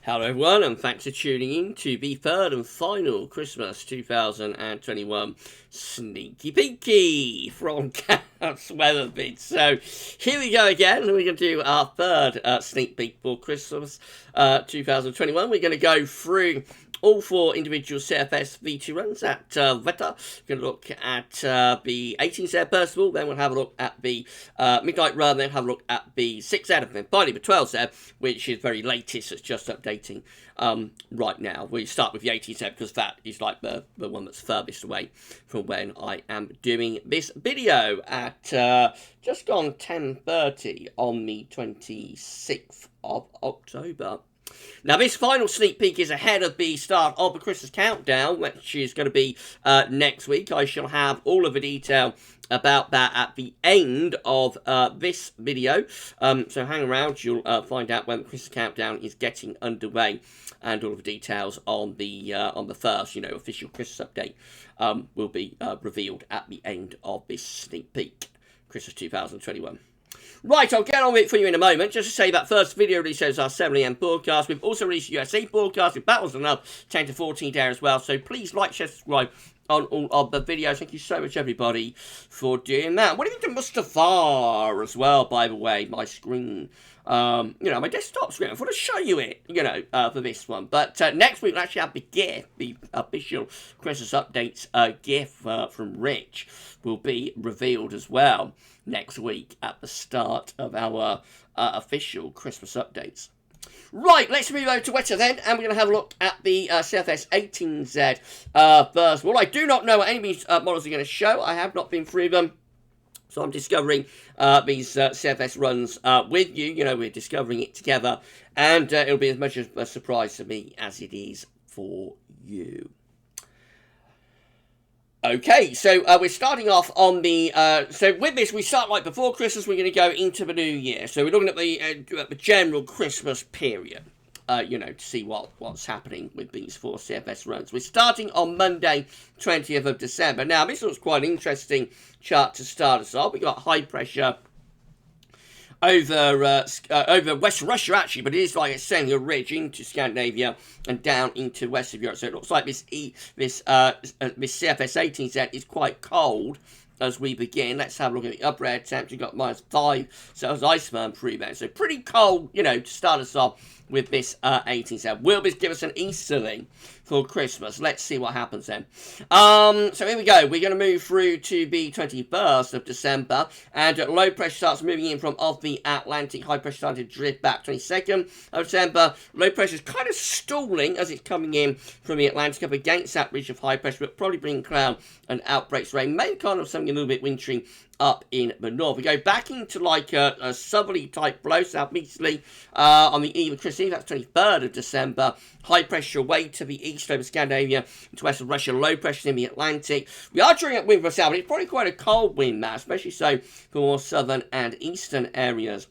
Hello everyone, and thanks for tuning in to the third and final Christmas 2021 Sneaky Peeky from Cat's Weather Bits. So here we go again, we're going to do our third sneak peek for Christmas 2021. We're going to go through all four individual CFS V2 runs at Veta. We're going to look at the 18Z first of all, then we'll have a look at the Midnight Run, then have a look at the 6Z, and then finally the 12Z, which is very latest, it's just updating right now. We start with the 18Z because that is like the one that's furthest away from when I am doing this video at just gone 10:30 on the 26th of October. Now, this final sneak peek is ahead of the start of the Christmas Countdown, which is going to be next week. I shall have all of the detail about that at the end of this video. So hang around, you'll find out when the Christmas Countdown is getting underway, and all of the details on the first, official Christmas update will be revealed at the end of this sneak peek, Christmas 2021. Right, I'll get on with it for you in a moment. Just to say that first video release is our 7 AM broadcast. We've also released a USA broadcast with battles and up 10 to 14 there as well. So please like, share, subscribe on all of the videos. Thank you so much, everybody, for doing that. What do you think of Mustafa as well, by the way, my screen? My desktop screen. I thought I'd show you it, for this one. But next week, we'll actually have the GIF, the official Christmas updates GIF from Rich will be revealed as well next week at the start of our official Christmas updates. Right, let's move over to Wetter then, and we're going to have a look at the CFS 18Z first. Well, I do not know what any of these models are going to show. I have not been through them. So I'm discovering these CFS runs with you. We're discovering it together. And it'll be as much of a surprise to me as it is for you. Okay, so we're starting off on the... so with this, we start like before Christmas. We're going to go into the new year. So we're looking at the general Christmas period. To see what's happening with these four CFS runs. We're starting on Monday, 20th of December. Now, this looks quite an interesting chart to start us off. We got high pressure over West Russia, actually, but it is like it's sending a ridge into Scandinavia and down into west of Europe. So it looks like this CFS 18Z is quite cold as we begin. Let's have a look at the upper air temperature. We've got -5, so it's isotherm through there. So pretty cold, to start us off with this 18Z. Will this give us an easterly for Christmas? Let's see what happens then. So here we go. We're going to move through to the 21st of December, and low pressure starts moving in from off the Atlantic. High pressure starting to drift back. 22nd of December, low pressure is kind of stalling as it's coming in from the Atlantic up against that ridge of high pressure, but probably bringing cloud and outbreaks rain. Maybe kind of something a little bit wintry up in the north. We go back into like a southerly type blow, southeasterly on the eve of Christmas Eve. That's 23rd of December. High pressure away to the east over Scandinavia, into west of Russia. Low pressure in the Atlantic. We are drawing up wind for south, but it's probably quite a cold wind now, especially so for more southern and eastern areas.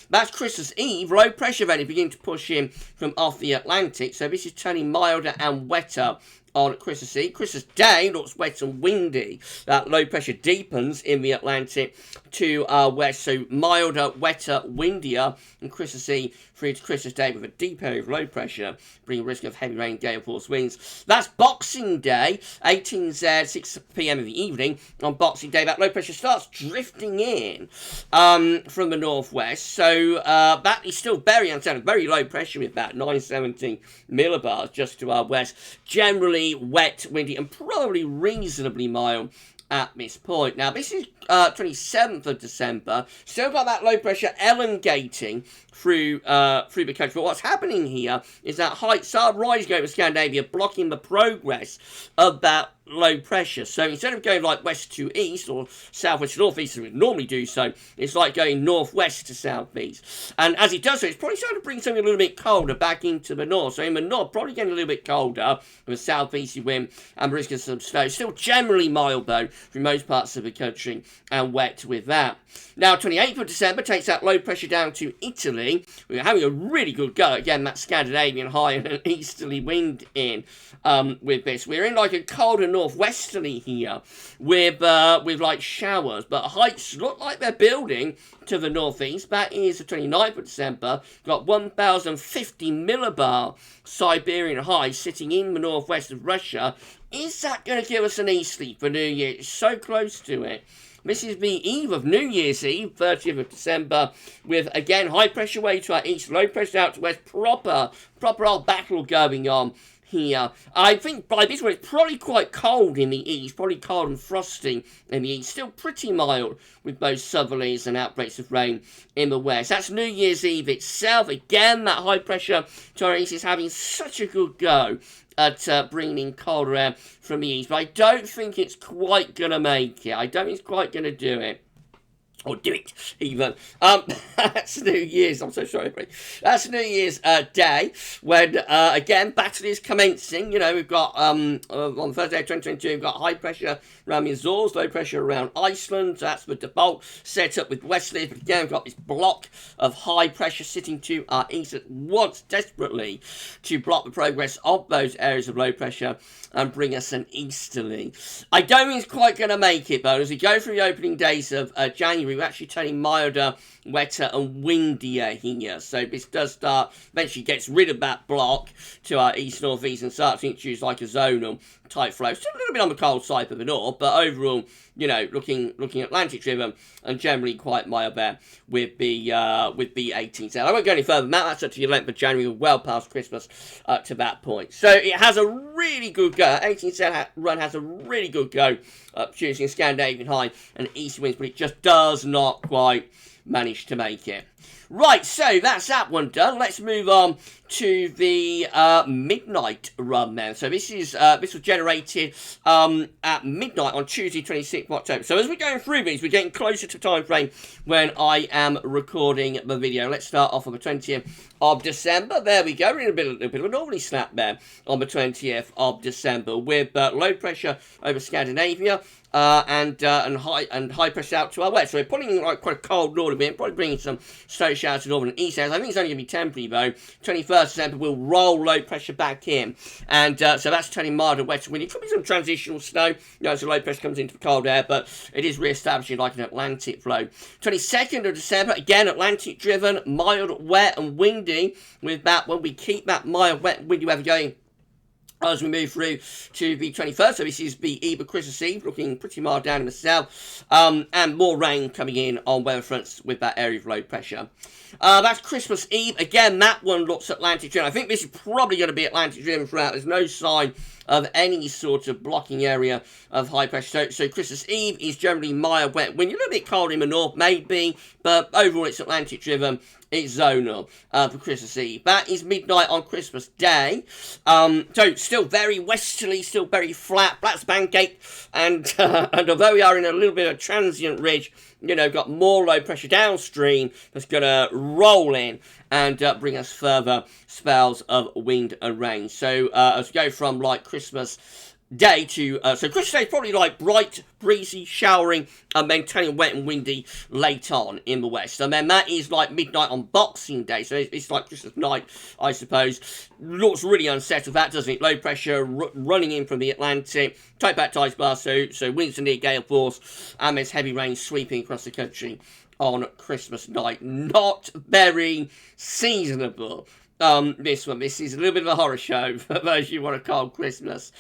That's Christmas Eve. Low pressure then begin to push in from off the Atlantic. So this is turning milder and wetter on Christmas Eve. Christmas Day looks wet and windy. That low pressure deepens in the Atlantic to west, so milder, wetter, windier on Christmas Eve through to Christmas Day with a deep area of low pressure, bringing risk of heavy rain, gale force winds. That's Boxing Day, 18Z, 6 p.m. in the evening. On Boxing Day, that low pressure starts drifting in from the northwest, so that is still very unsettled, very low pressure with that, 970 millibars just to our west. Generally wet, windy, and probably reasonably mild at this point. Now, this is 27th of December. Still got that low pressure elongating through the country. But what's happening here is that heights start rising over Scandinavia, blocking the progress of that low pressure. So instead of going like west to east or southwest to northeast as we normally do so, it's like going northwest to southeast. And as it does so, it's probably starting to bring something a little bit colder back into the north. So in the north, probably getting a little bit colder with a southeasterly wind and risk of some snow. Still generally mild though for most parts of the country and wet with that. Now 28th of December takes that low pressure down to Italy. We're having a really good go. Again, that Scandinavian high and an easterly wind in with this. We're in like a colder north northwesterly here with like showers, but heights look like they're building to the northeast. That is the 29th of December. Got 1050 millibar Siberian high sitting in the northwest of Russia. Is that going to give us an easterly for New Year? It's so close to it. This is the eve of New Year's Eve, 30th of December, with, again, high pressure way to our east, low pressure out to west, proper old battle going on here. I think by this one it's probably quite cold in the east, probably cold and frosty in the east, still pretty mild with both southerlies and outbreaks of rain in the west. That's New Year's Eve itself. Again, that high pressure to our east is having such a good go at bringing in colder air from the east, but I don't think it's quite going to make it. I don't think it's quite going to do it. Or do it, even. That's New Year's. I'm so sorry, everybody. That's New Year's Day, when, again, battle is commencing. You know, we've got, on Thursday, 2022, we've got high pressure around the Azores, low pressure around Iceland. So that's the default setup with westerlies. But again, we've got this block of high pressure sitting to our east that wants desperately to block the progress of those areas of low pressure and bring us an easterly. I don't think it's quite going to make it, though. As we go through the opening days of January, we're actually turning milder, wetter and windier here. So this does start, eventually gets rid of that block to our east-northeast and starts to introduce like a zonal type flow. Still a little bit on the cold side for the north, but overall, you know, looking Atlantic driven and generally quite mild there with the 18th. I won't go any further than that. That's up to the 11th of January, well past Christmas to that point. So it has a really good go. 18th run has a really good go producing a Scandinavian high and east winds, but it just does not quite manage to make it. Right, so that's that one done. Let's move on to the midnight run then. So this was generated at midnight on Tuesday, 26th of October. So as we're going through these, we're getting closer to time frame when I am recording the video. Let's start off on the 20th of December. There we go. We're in a bit of a northerly snap there on the 20th of December with low pressure over Scandinavia. And high pressure out to our west. So we're putting like quite a cold northern wind, probably bringing some snow showers to northern and east areas. I think it's only going to be temporary though. 21st of December we'll roll low pressure back in, and so that's turning milder west wind. It could be some transitional snow, you know, as the low pressure comes into the cold air, but it is re-establishing like an Atlantic flow. 22nd of December, again Atlantic driven, mild, wet and windy. With that, when we keep that mild, wet, windy weather going as we move through to the 21st, so this is the eve of Christmas Eve, looking pretty mild down in the south, and more rain coming in on weather fronts with that area of low pressure. That's Christmas Eve. Again, that one looks Atlantic driven. I think this is probably going to be Atlantic driven throughout. There's no sign of any sort of blocking area of high pressure. So Christmas Eve is generally mild, wet, wind. A little bit cold in the north, maybe, but overall it's Atlantic driven. It's zonal for Christmas Eve. That is midnight on Christmas Day. So still very westerly, still very flat. That's pancake. And although we are in a little bit of transient ridge, you know, got more low pressure downstream that's going to roll in and bring us further spells of wind and rain. So as we go from like Christmas Day to, so Christmas Day is probably like bright, breezy, showering, and then turning wet and windy late on in the west. And then that is like midnight on Boxing Day, so it's like Christmas night, I suppose. Looks really unsettled, that doesn't it? Low pressure running in from the Atlantic, tight back tides blast, so winds to near gale force, and there's heavy rain sweeping across the country on Christmas night. Not very seasonable. This is a little bit of a horror show for those who want to call Christmas.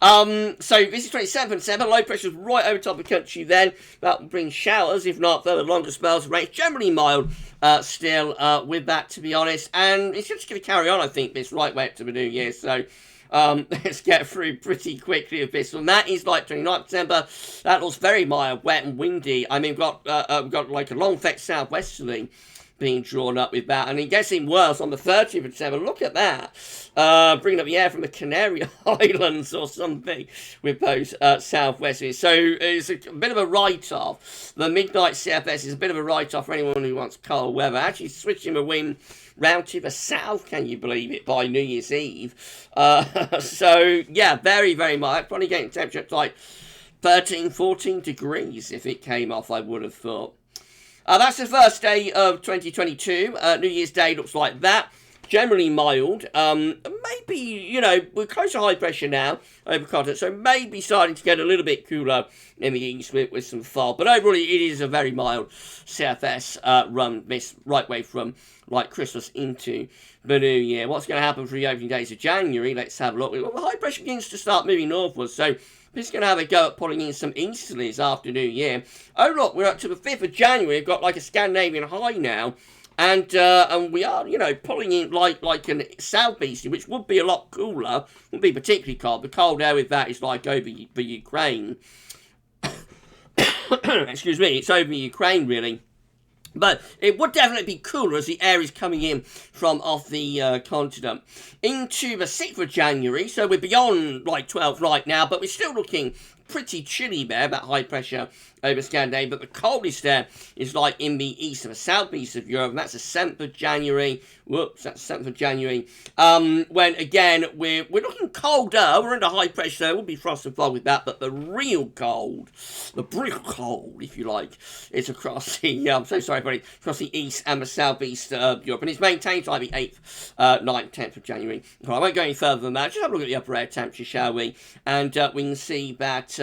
So this is 27th December, low pressure's right over top of the country then. That will bring showers, if not further longer spells of rain. It's generally mild still with that, to be honest. And it's just going to carry on, I think, this right way up to the New Year. So let's get through pretty quickly with this one. That is like 29th December. That looks very mild, wet and windy. I mean, we've got like a long effect southwesterly being drawn up with that, and it gets even worse on the 30th of December. Look at that, bringing up the air from the Canary Islands or something with those southwesterlies. So it's a bit of a write-off. The midnight CFS is a bit of a write-off for anyone who wants cold weather. Actually switching the wind round to the south, can you believe it, by New Year's Eve. So yeah, very, very mild. Probably getting temperature at like 13, 14 degrees if it came off, I would have thought. That's the first day of 2022. New Year's Day looks like that. generally mild. Maybe, you know, we're close to high pressure now over continent, so maybe starting to get a little bit cooler in the east with some fog. But overall, it is a very mild CFS run this right way from like Christmas into the new year. What's going to happen for the opening days of January? Let's have a look. Well, the high pressure begins to start moving northwards, so this is going to have a go at pulling in some easterlies after New Year. Oh look, we're up to the 5th of January. We've got like a Scandinavian high now. And we are, you know, pulling in like a southeasterly, which would be a lot cooler. Wouldn't be particularly cold. The cold air with that is like over the Ukraine. Excuse me, it's over Ukraine, really. But it would definitely be cooler as the air is coming in from off the continent. Into the 6th of January, so we're beyond like 12 right now, but we're still looking pretty chilly there, that high pressure over Scandinavia, but the coldest there is like in the east of the southeast of Europe, and that's the 7th of January. Whoops, that's the 7th of January. When again we're looking colder. We're under high pressure, there will be frost and fog with that, but the real cold, if you like, is across the I'm so sorry, buddy, across the east and the southeast of Europe, and it's maintained like the 8th, 9th, 10th of January. Well, I won't go any further than that. Just have a look at the upper air temperature, shall we? And we can see that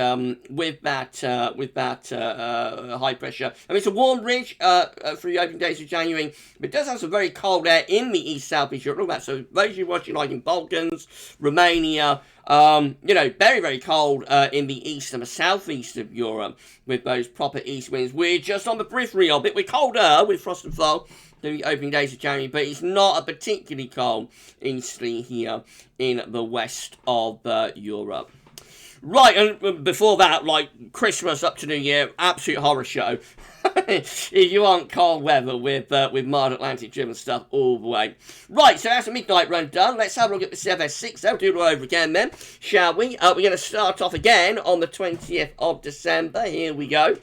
with that high pressure. I mean, it's a warm ridge for the opening days of January, but it does have some very cold air in the east-southeast Europe. Look at that. So those of you watching like in Balkans, Romania, you know, very, very cold in the east and the southeast of Europe with those proper east winds. We're just on the periphery of it. We're colder with frost and fog during the opening days of January, but it's not a particularly cold easterly here in the west of Europe. Right, and before that, like Christmas up to New Year, absolute horror show. If you want cold weather with mild Atlantic driven stuff all the way. Right, so that's a midnight run done. Let's have a look at the CFS6. They'll do it all over again then, shall we? We're going to start off again on the 20th of December. Here we go.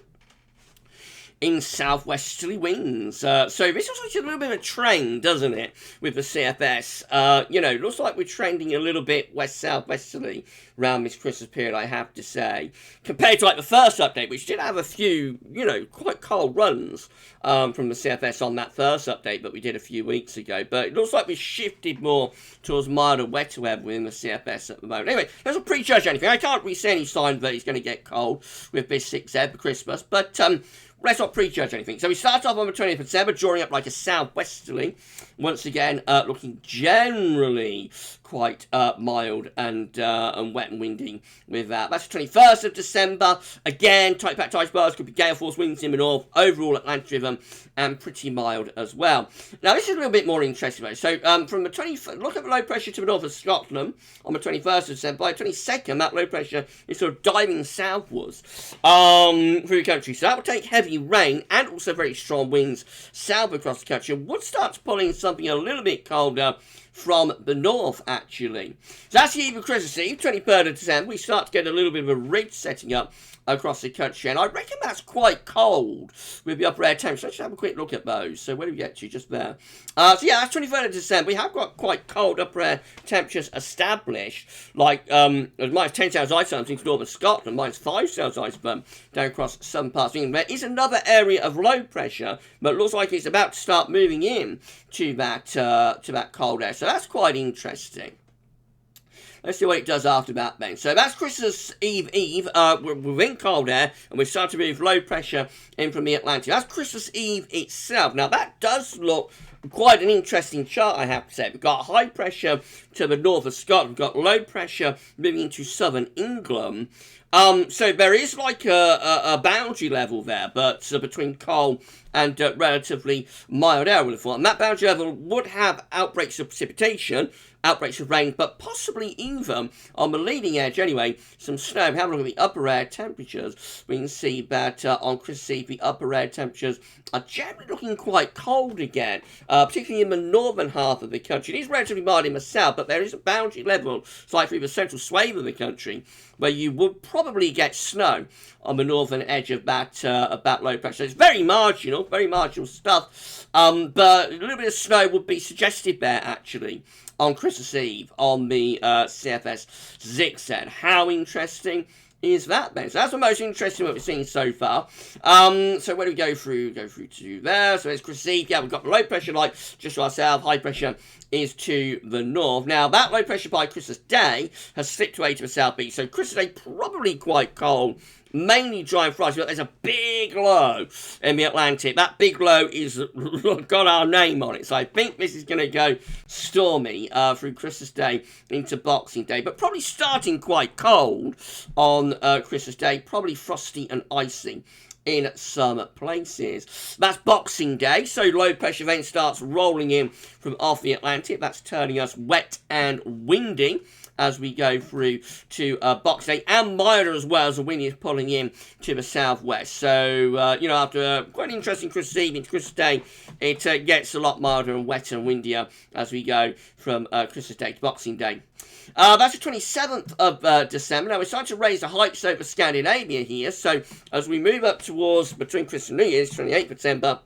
In southwesterly winds. So this looks like a little bit of a trend, doesn't it, with the CFS? You know, it looks like we're trending a little bit west-southwesterly around this Christmas period, I have to say. Compared to like the first update, which did have a few, you know, quite cold runs from the CFS on that first update that we did a few weeks ago. But it looks like we shifted more towards milder, wetter weather within the CFS at the moment. Anyway, let's not prejudge anything. I can't really see any sign that it's going to get cold with this 6Z for Christmas. But let's not prejudge anything. So we start off on the 20th of December, drawing up like a southwesterly. Once again, looking generally quite mild and wet and windy with that. That's the 21st of December. Again, tight packed ice bars, could be gale force winds in the north, overall Atlantic driven and pretty mild as well. Now this is a little bit more interesting though. So from the 21st, look at the low pressure to the north of Scotland on the 21st of December. By the 22nd, that low pressure is sort of diving southwards through the country. So that will take heavy rain and also very strong winds south across the country. Would start to pull in something a little bit colder from the north, actually. So that's the eve of Christmas Eve, 23rd of December. We start to get a little bit of a ridge setting up across the country, and I reckon that's quite cold with the upper air temperature. Let's have a quick look at those. So where do we get to? Just there. So yeah, that's 23rd of December. We have got quite cold upper air temperatures established, like minus 10 Celsius icebergs into northern Scotland, minus 5 Celsius iceberg down across some parts of England. There is another area of low pressure, but it looks like it's about to start moving in to that cold air. So that's quite interesting. Let's see what it does after that then. So that's Christmas Eve. We're within cold air, and we're starting to move low pressure in from the Atlantic. That's Christmas Eve itself. Now that does look quite an interesting chart, I have to say. We've got high pressure to the north of Scotland. We've got low pressure moving into southern England. So there is like a boundary level there, but between cold and relatively mild air, I would have thought. And that boundary level would have outbreaks of precipitation, outbreaks of rain, but possibly even, on the leading edge anyway, some snow. Have a look at the upper air temperatures. We can see that on Christmas Eve, the upper air temperatures are generally looking quite cold again, particularly in the northern half of the country. It is relatively mild in the south, but there is a boundary level, slightly the central swathe of the country, where you would probably get snow on the northern edge of that low pressure. So it's very marginal stuff, but a little bit of snow would be suggested there, actually, on Christmas Eve on the CFS ZigZag. How interesting is that then. So that's the most interesting what we've seen so far. So where do we go through? Go through to there. So it's Christmas Eve. Yeah, we've got the low pressure light just to our south. High pressure is to the north. Now, that low pressure by Christmas Day has slipped away to the southeast. So Christmas Day probably quite cold. Mainly dry and frosty, but there's a big low in the Atlantic. That big low is got our name on it. So I think this is going to go stormy through Christmas Day into Boxing Day. But probably starting quite cold on Christmas Day. Probably frosty and icy in some places. That's Boxing Day, so low pressure then starts rolling in from off the Atlantic. That's turning us wet and windy as we go through to Boxing Day, and milder as well as the wind is pulling in to the southwest. So, after quite an interesting Christmas Eve into Christmas Day, it gets a lot milder and wetter and windier as we go from Christmas Day to Boxing Day. That's the 27th of December. Now, we're starting to raise the heights over Scandinavia here. So, as we move up towards between Christmas and New Year's, 28th of December,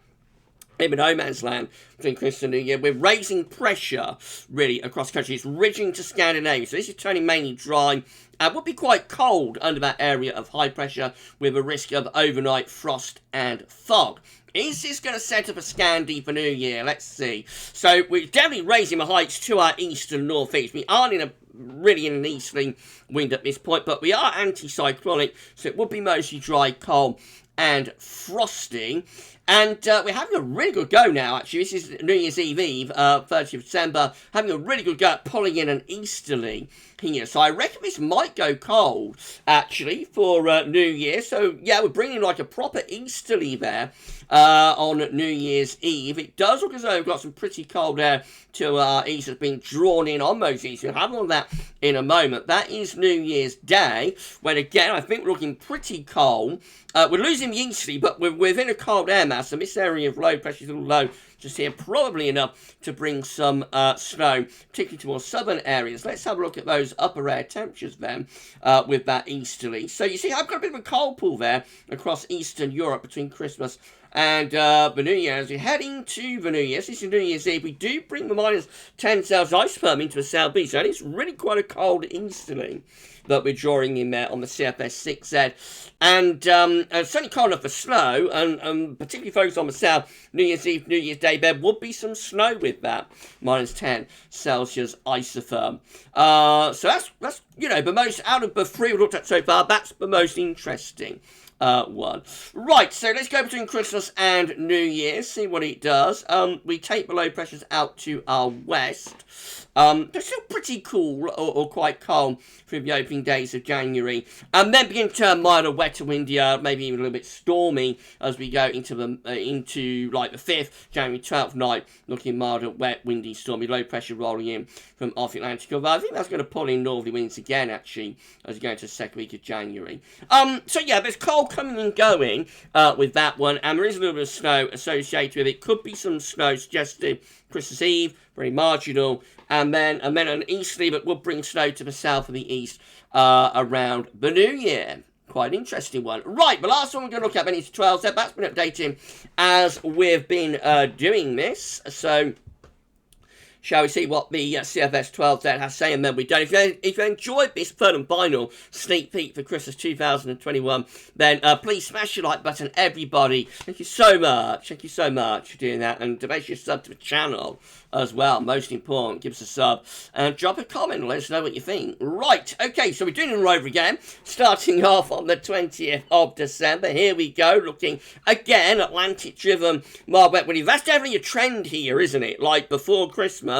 in no man's land between Christmas and New Year, we're raising pressure, really, across the country. It's ridging to Scandinavia. So, this is turning mainly dry. Would be quite cold under that area of high pressure with a risk of overnight frost and fog. Is this going to set up a Scandi for New Year? Let's see. So, we're definitely raising the heights to our east and northeast. We aren't really in an easterly wind at this point, but we are anticyclonic, so it would be mostly dry, cold, and frosty. And we're having a really good go now, actually. This is New Year's Eve, 30th of December. Having a really good go at pulling in an easterly here. So I reckon this might go cold, actually, for New Year. So, yeah, we're bringing like a proper easterly there on New Year's Eve. It does look as though we've got some pretty cold air to our east that's been drawn in on those east. We'll have all that in a moment. That is New Year's Day, when, again, I think we're looking pretty cold. We're losing the easterly, but we're within a cold air mass, and this area of low pressure is a little low just here, probably enough to bring some snow, particularly to more southern areas. Let's have a look at those upper air temperatures then with that easterly. So you see, I've got a bit of a cold pool there across Eastern Europe between Christmas and the New Year. As we head into the New Year, this is New Year's Eve, we do bring the minus 10 Celsius isotherm into the southeast, so it's really quite a cold easterly that we're drawing in there on the CFS 6Z. And certainly cold enough for snow, and particularly focused on the south, New Year's Eve, New Year's Day, there would be some snow with that, minus 10 Celsius isotherm. So that's the most, out of the three we looked at so far, that's the most interesting one. Right, so let's go between Christmas and New Year, see what it does. We take the low pressures out to our west. They're still pretty cool or quite cold through the opening days of January, and then begin to turn milder, wetter, windier, maybe even a little bit stormy as we go into like the 5th, January 12th night, looking milder, wet, windy, stormy, low pressure rolling in from off the Atlantic. Although I think that's going to pull in northerly winds again, actually, as we go into the second week of January. So yeah, there's cold coming and going with that one, and there is a little bit of snow associated with it. Could be some snow suggested Christmas Eve, very marginal, and then an easterly that will bring snow to the south of the east around the New Year. Quite an interesting one. Right, the last one we're going to look at then is 12. So that's been updating as we've been doing this. So, shall we see what the CFS 12 has to say, and then we're done. If you enjoyed this third and final sneak peek for Christmas 2021, then please smash the like button, everybody. Thank you so much. Thank you so much for doing that, and make sure you sub to the channel as well. Most important, give us a sub and drop a comment and let us know what you think. Right, okay, so we're doing it all over again, starting off on the 20th of December. Here we go, looking again Atlantic driven mild wet windy. That's definitely a trend here, isn't it? Like before Christmas,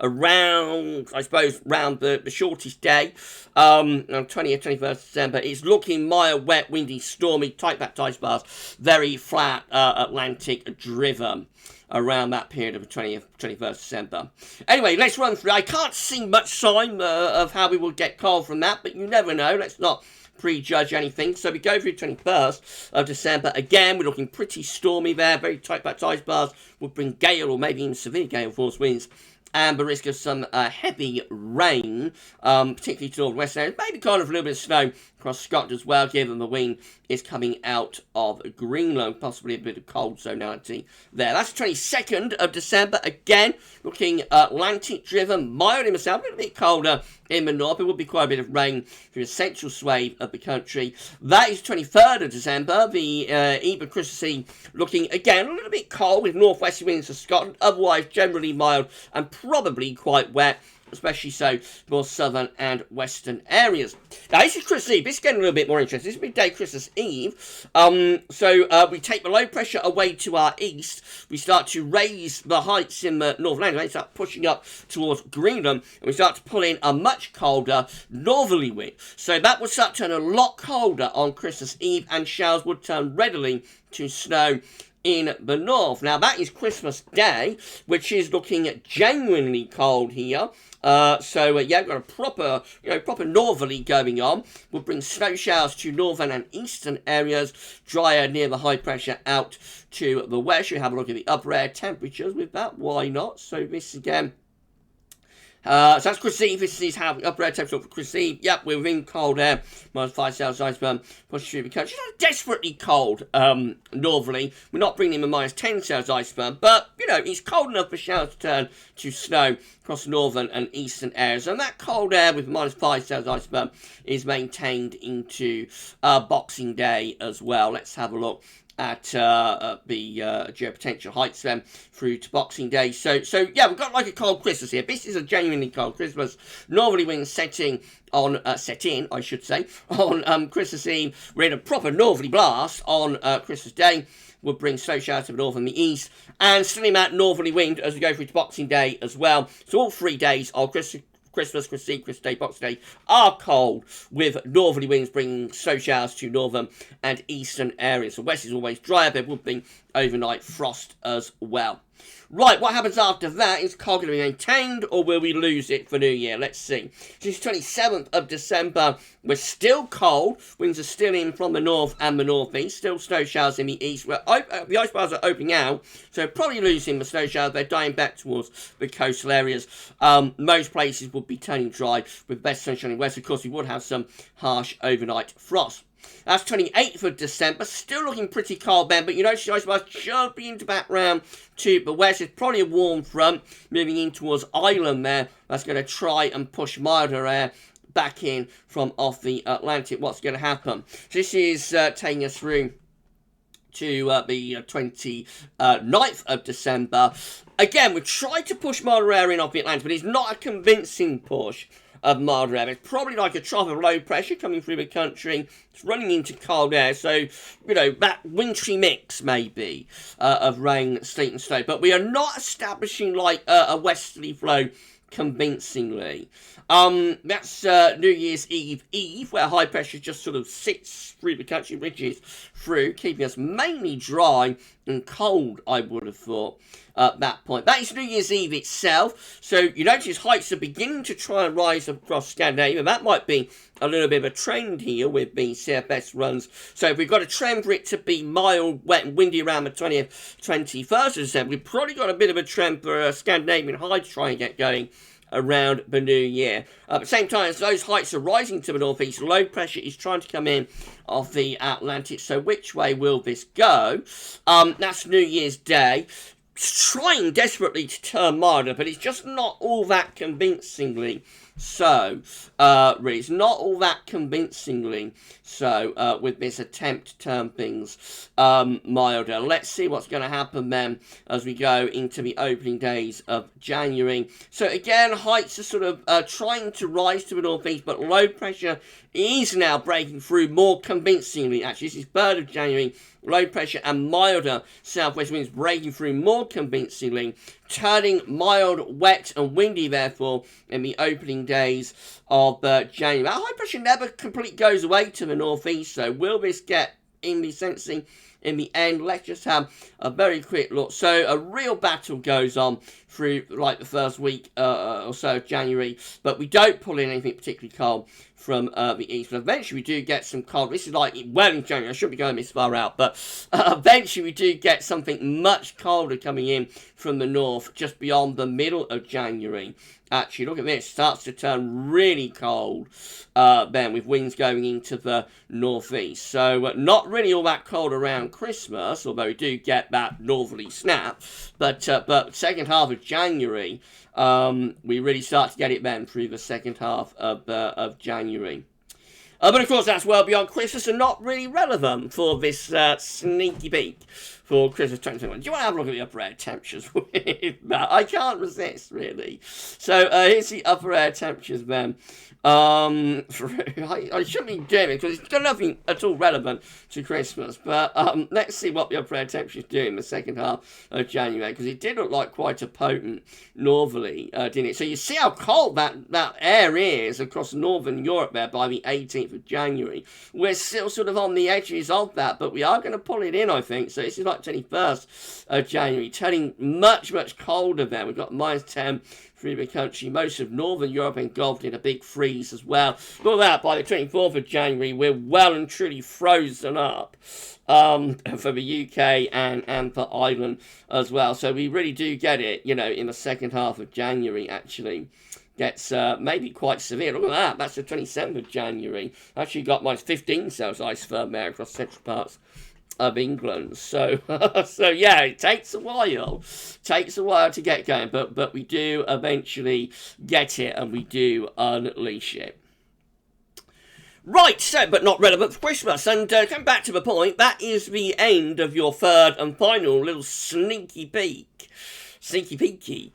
around the shortest day, on 20th, 21st December, it's looking mild, wet, windy, stormy, tight back ice bars, very flat Atlantic driven around that period of the 20th, 21st December. Anyway, let's run through. I can't see much sign of how we will get cold from that, but you never know. Let's not prejudge anything. So we go through 21st of December. Again, we're looking pretty stormy there. Very tight back ice bars would bring gale or maybe even severe gale force winds, and the risk of some heavy rain, particularly to northwest areas. Maybe kind of a little bit of snow across Scotland as well, given the wind is coming out of Greenland, possibly a bit of cold zonality there. That's 22nd of December, again, looking Atlantic-driven, mild in the south, a little bit colder in the north. There will be quite a bit of rain through the central swathe of the country. That is 23rd of December, the eve of Christmas Eve, looking, again, a little bit cold with northwest winds to Scotland, otherwise generally mild and probably quite wet, especially so more southern and western areas. Now, this is Christmas Eve. This is getting a little bit more interesting. This is midday Christmas Eve. We take the low pressure away to our east. We start to raise the heights in the Northern Atlantic. We start pushing up towards Greenland, and we start to pull in a much colder northerly wind. So that would start to turn a lot colder on Christmas Eve, and showers would turn readily to snow in the north. Now, that is Christmas Day, which is looking genuinely cold here. We've got a proper northerly going on. We'll bring snow showers to northern and eastern areas, drier near the high pressure out to the west. You have a look at the upper air temperatures with that. Why not? So this again. So that's Christmas Eve. This is how the upper air temperature for Christmas Eve. Yep, we're in cold air. -5 Celsius iceberg pushing through the country. It's not desperately cold northerly. We're not bringing in a -10 Celsius iceberg, but, it's cold enough for showers to turn to snow across northern and eastern areas. And that cold air with -5 Celsius iceberg is maintained into Boxing Day as well. Let's have a look at the geopotential heights then through to Boxing Day. So we've got like a cold Christmas here. This is a genuinely cold Christmas. Northerly winds set in, on Christmas Eve. We're in a proper northerly blast on Christmas Day. We'll bring snow showers to the north and the east, and still in that northerly wind as we go through to Boxing Day as well. So all 3 days of Christmas Eve, Christmas Day, Boxing Day are cold, with northerly winds bringing snow showers to northern and eastern areas. The west is always drier, there will be overnight frost as well. Right, what happens after that? Is cold going to be maintained, or will we lose it for New Year? Let's see. This is 27th of December. We're still cold. Winds are still in from the north and the northeast. Still snow showers in the east. The ice bars are opening out, so probably losing the snow showers. They're dying back towards the coastal areas. Most places will be turning dry with best sunshine in the west. Of course, we would have some harsh overnight frost. That's 28th of December, still looking pretty cold then, but the ice bars should be into background to the west. It's probably a warm front moving in towards Ireland there. That's going to try and push milder air back in from off the Atlantic. What's going to happen? This is taking us through to the 29th of December. Again, we've tried to push milder air in off the Atlantic, but it's not a convincing push of milder air. It's probably like a trough of low pressure coming through the country. It's running into cold air, so that wintry mix maybe of rain, sleet and snow. But we are not establishing like a westerly flow convincingly. That's New Year's Eve, where high pressure just sort of sits through the country, ridges through, keeping us mainly dry and cold, I would have thought, at that point. That is New Year's Eve itself. So you notice heights are beginning to try and rise across Scandinavia. That might be a little bit of a trend here with the CFS runs. So if we've got a trend for it to be mild, wet and windy around the 20th, 21st of December, we've probably got a bit of a trend for Scandinavian high to try and get going around the new year. At the same time, as those heights are rising to the northeast, low pressure is trying to come in off the Atlantic. So which way will this go? That's New Year's Day. It's trying desperately to turn milder, but it's just not all that convincingly so. Really, it's not all that convincingly so with this attempt to turn things milder. Let's see what's going to happen then as we go into the opening days of January. So again, heights are sort of trying to rise to the northeast, but low pressure is now breaking through more convincingly. Actually, this is 3rd of January. Low pressure and milder southwest winds breaking through more convincingly, turning mild, wet and windy, therefore, in the opening days of January. That high pressure never completely goes away to the northeast, so will this get in the sensing in the end? Let's just have a very quick look. So a real battle goes on through like the first week or so of January, but we don't pull in anything particularly cold from the east. But eventually we do get some cold. This is like well in January. I shouldn't be going this far out, but eventually we do get something much colder coming in from the north just beyond the middle of January. Actually, look at this. It starts to turn really cold then, with winds going into the northeast. So not really all that cold around Christmas, although we do get that northerly snap. But second half of January, we really start to get it then through the second half of January. But of course, that's well beyond Christmas and not really relevant for this sneaky peek for Christmas 2021. Do you want to have a look at the upper air temperatures with that? I can't resist, really. So here's the upper air temperatures then. I shouldn't be doing it because it's got nothing at all relevant to Christmas. But let's see what the upper air temperatures do in the second half of January, because it did look like quite a potent northerly, didn't it? So you see how cold that air is across northern Europe there by the 18th of January. We're still sort of on the edges of that, but we are going to pull it in, I think. So this is like 21st of January, turning much, much colder there. We've got -10 through the country. Most of northern Europe engulfed in a big freeze as well. Look at that, by the 24th of January, we're well and truly frozen up for the UK and for Ireland as well. So we really do get it, you know, in the second half of January, actually. Gets maybe quite severe. Look at that, that's the 27th of January. Actually got -15 Celsius ice firm there across central parts of England. So so yeah, it takes a while. Takes a while to get going, but we do eventually get it and we do unleash it. Right, so, but not relevant for Christmas. And coming back to the point, that is the end of your third and final little sneaky peek. Sneaky peeky.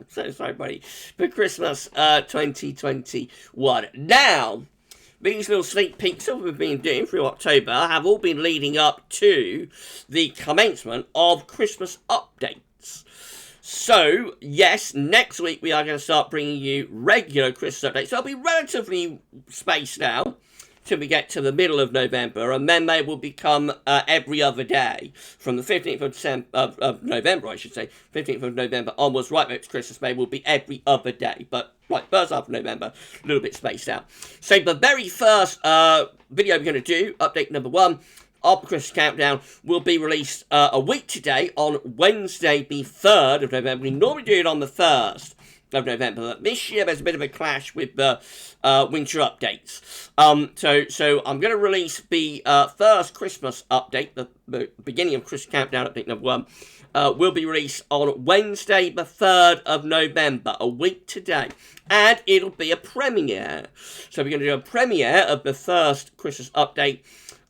So sorry, buddy. For Christmas 2021. Now, these little sneak peeks that we've been doing through October have all been leading up to the commencement of Christmas updates. So, yes, next week we are going to start bringing you regular Christmas updates. So they'll be relatively spaced out till we get to the middle of November, and then they will become every other day from the 15th of November, I should say, 15th of November onwards, right back to Christmas. They will be every other day, but right, first half of November, a little bit spaced out. So the very first video we're going to do, update number 1, of the Christmas Countdown, will be released a week today on Wednesday, the 3rd of November. We normally do it on the 1st of November, but this year there's a bit of a clash with the winter updates. So I'm going to release the first Christmas update, the beginning of Christmas Countdown update number 1, will be released on Wednesday, the 3rd of November, a week today. And it'll be a premiere. So we're going to do a premiere of the first Christmas update,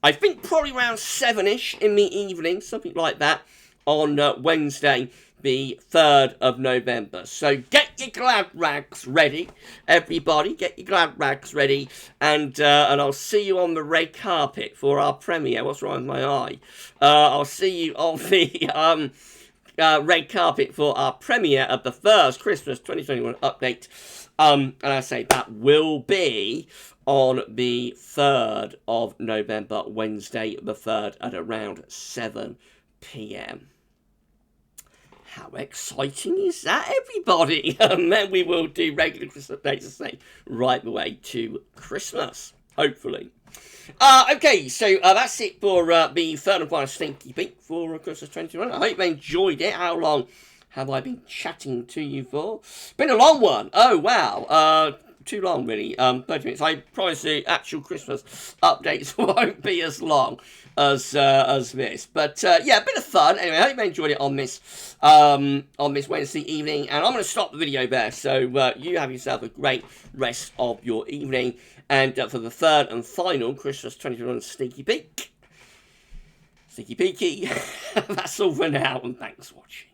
I think probably around 7-ish in the evening, something like that, on Wednesday, the 3rd of November. So get your glad rags ready, everybody. Get your glad rags ready, and I'll see you on the red carpet for our premiere. What's wrong with my eye? I'll see you on the red carpet for our premiere of the first Christmas 2021 update. And I say that will be on the 3rd of November, Wednesday the 3rd, at around 7 p.m. How exciting is that, everybody? And then we will do regular Christmas updates, I say, right the way to Christmas, hopefully. Okay, so that's it for the third and final sneaky peek for Christmas 2021. I hope you enjoyed it. How long have I been chatting to you for? Been a long one. Oh, wow. Too long, really. 30 minutes. I promise the actual Christmas updates won't be as long as this. But yeah, a bit of fun. Anyway, I hope you enjoyed it on this Wednesday evening. And I'm going to stop the video there. So you have yourself a great rest of your evening. And for the third and final Christmas 2021 sneaky peek, sneaky peeky, that's all for now. And thanks for watching.